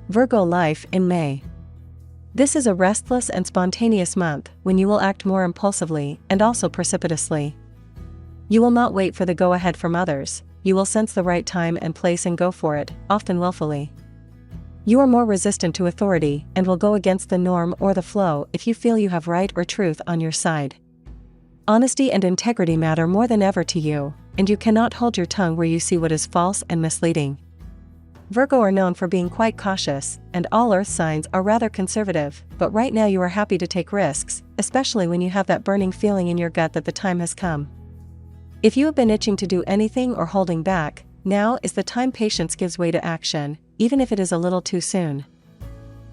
Virgo life in May. This is a restless and spontaneous month when you will act more impulsively and also precipitously. You will not wait for the go-ahead from others, you will sense the right time and place and go for it, often willfully. You are more resistant to authority and will go against the norm or the flow if you feel you have right or truth on your side. Honesty and integrity matter more than ever to you, and you cannot hold your tongue where you see what is false and misleading. Virgo are known for being quite cautious, and all earth signs are rather conservative, but right now you are happy to take risks, especially when you have that burning feeling in your gut that the time has come. If you have been itching to do anything or holding back, now is the time patience gives way to action, even if it is a little too soon.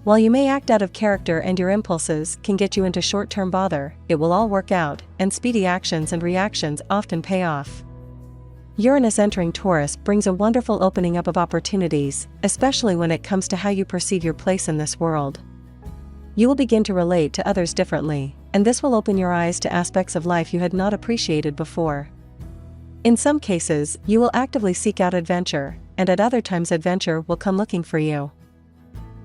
While you may act out of character and your impulses can get you into short-term bother, it will all work out, and speedy actions and reactions often pay off. Uranus entering Taurus brings a wonderful opening up of opportunities, especially when it comes to how you perceive your place in this world. You will begin to relate to others differently, and this will open your eyes to aspects of life you had not appreciated before. In some cases, you will actively seek out adventure, and at other times adventure will come looking for you.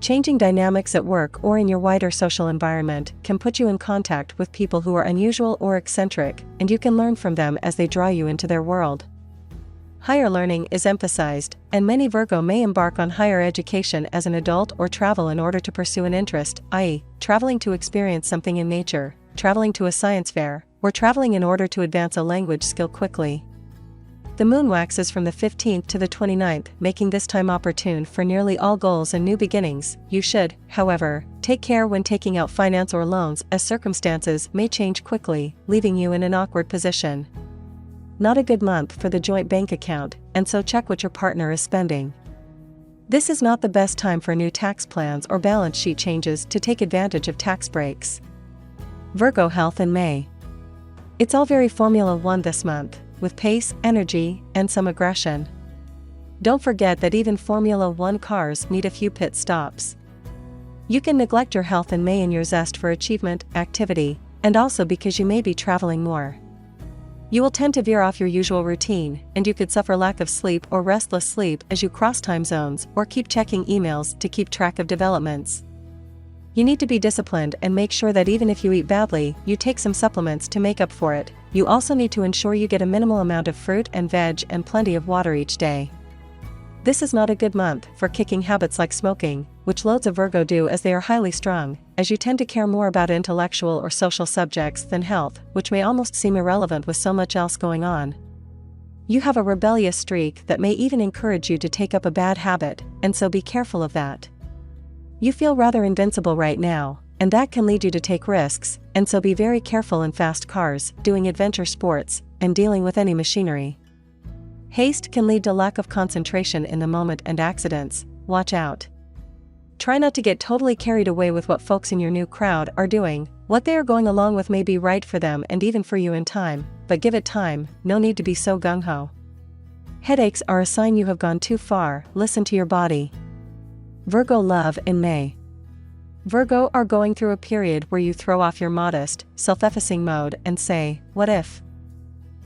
Changing dynamics at work or in your wider social environment can put you in contact with people who are unusual or eccentric, and you can learn from them as they draw you into their world. Higher learning is emphasized, and many Virgo may embark on higher education as an adult or travel in order to pursue an interest, i.e., traveling to experience something in nature, traveling to a science fair, or traveling in order to advance a language skill quickly. The moon waxes from the 15th to the 29th, making this time opportune for nearly all goals and new beginnings. You should, however, take care when taking out finance or loans, as circumstances may change quickly, leaving you in an awkward position. Not a good month for the joint bank account, and so check what your partner is spending. This is not the best time for new tax plans or balance sheet changes to take advantage of tax breaks. Virgo health in May. It's all very Formula 1 this month, with pace, energy, and some aggression. Don't forget that even Formula 1 cars need a few pit stops. You can neglect your health in May in your zest for achievement, activity, and also because you may be traveling more. You will tend to veer off your usual routine, and you could suffer lack of sleep or restless sleep as you cross time zones or keep checking emails to keep track of developments. You need to be disciplined and make sure that even if you eat badly, you take some supplements to make up for it. You also need to ensure you get a minimal amount of fruit and veg and plenty of water each day. This is not a good month for kicking habits like smoking, which loads of Virgo do as they are highly strung, as you tend to care more about intellectual or social subjects than health, which may almost seem irrelevant with so much else going on. You have a rebellious streak that may even encourage you to take up a bad habit, and so be careful of that. You feel rather invincible right now, and that can lead you to take risks, and so be very careful in fast cars, doing adventure sports, and dealing with any machinery. Haste can lead to lack of concentration in the moment and accidents. Watch out. Try not to get totally carried away with what folks in your new crowd are doing. What they are going along with may be right for them and even for you in time, but give it time, no need to be so gung-ho. Headaches are a sign you have gone too far, listen to your body. Virgo love in May. Virgo are going through a period where you throw off your modest, self-effacing mode and say, what if?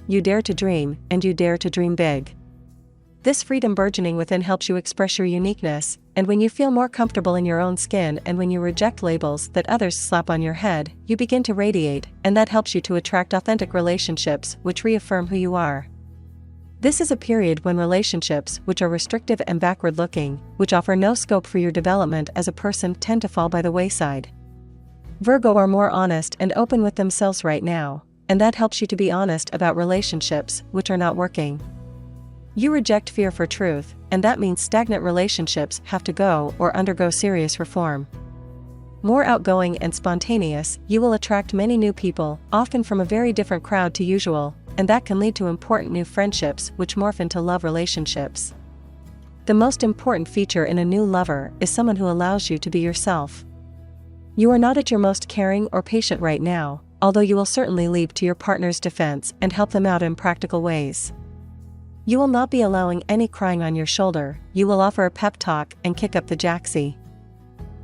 You dare to dream, and you dare to dream big. This freedom burgeoning within helps you express your uniqueness, and when you feel more comfortable in your own skin and when you reject labels that others slap on your head, you begin to radiate, and that helps you to attract authentic relationships which reaffirm who you are. This is a period when relationships which are restrictive and backward-looking, which offer no scope for your development as a person, tend to fall by the wayside. Virgo are more honest and open with themselves right now, and that helps you to be honest about relationships which are not working. You reject fear for truth, and that means stagnant relationships have to go or undergo serious reform. More outgoing and spontaneous, you will attract many new people, often from a very different crowd to usual, and that can lead to important new friendships which morph into love relationships. The most important feature in a new lover is someone who allows you to be yourself. You are not at your most caring or patient right now, although you will certainly leap to your partner's defense and help them out in practical ways. You will not be allowing any crying on your shoulder, you will offer a pep talk and kick up the jacksie.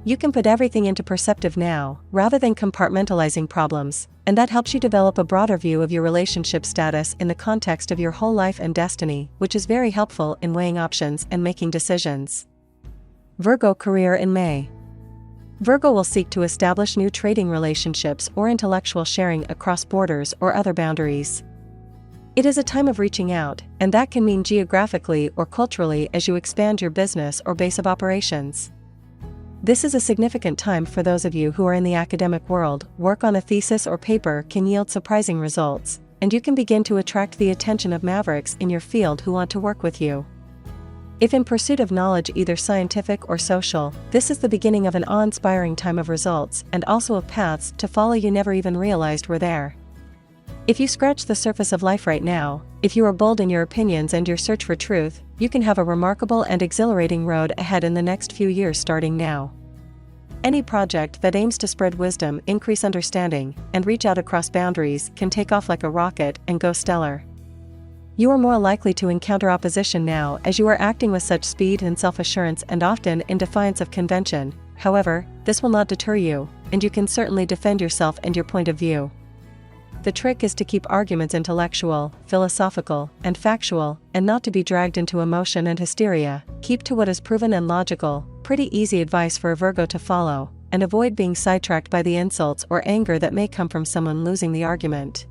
You can put everything into perspective now, rather than compartmentalizing problems, and that helps you develop a broader view of your relationship status in the context of your whole life and destiny, which is very helpful in weighing options and making decisions. Virgo career in May. Virgo will seek to establish new trading relationships or intellectual sharing across borders or other boundaries. It is a time of reaching out, and that can mean geographically or culturally as you expand your business or base of operations. This is a significant time for those of you who are in the academic world. Work on a thesis or paper can yield surprising results, and you can begin to attract the attention of mavericks in your field who want to work with you. If in pursuit of knowledge, either scientific or social, this is the beginning of an awe-inspiring time of results and also of paths to follow you never even realized were there. If you scratch the surface of life right now, if you are bold in your opinions and your search for truth, you can have a remarkable and exhilarating road ahead in the next few years starting now. Any project that aims to spread wisdom, increase understanding, and reach out across boundaries can take off like a rocket and go stellar. You are more likely to encounter opposition now as you are acting with such speed and self-assurance and often in defiance of convention. However, this will not deter you, and you can certainly defend yourself and your point of view. The trick is to keep arguments intellectual, philosophical, and factual, and not to be dragged into emotion and hysteria. Keep to what is proven and logical, pretty easy advice for a Virgo to follow, and avoid being sidetracked by the insults or anger that may come from someone losing the argument.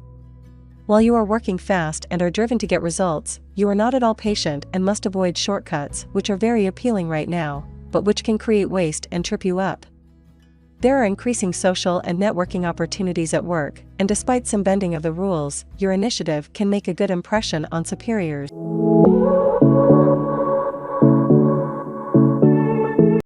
While you are working fast and are driven to get results, you are not at all patient and must avoid shortcuts, which are very appealing right now, but which can create waste and trip you up. There are increasing social and networking opportunities at work, and despite some bending of the rules, your initiative can make a good impression on superiors.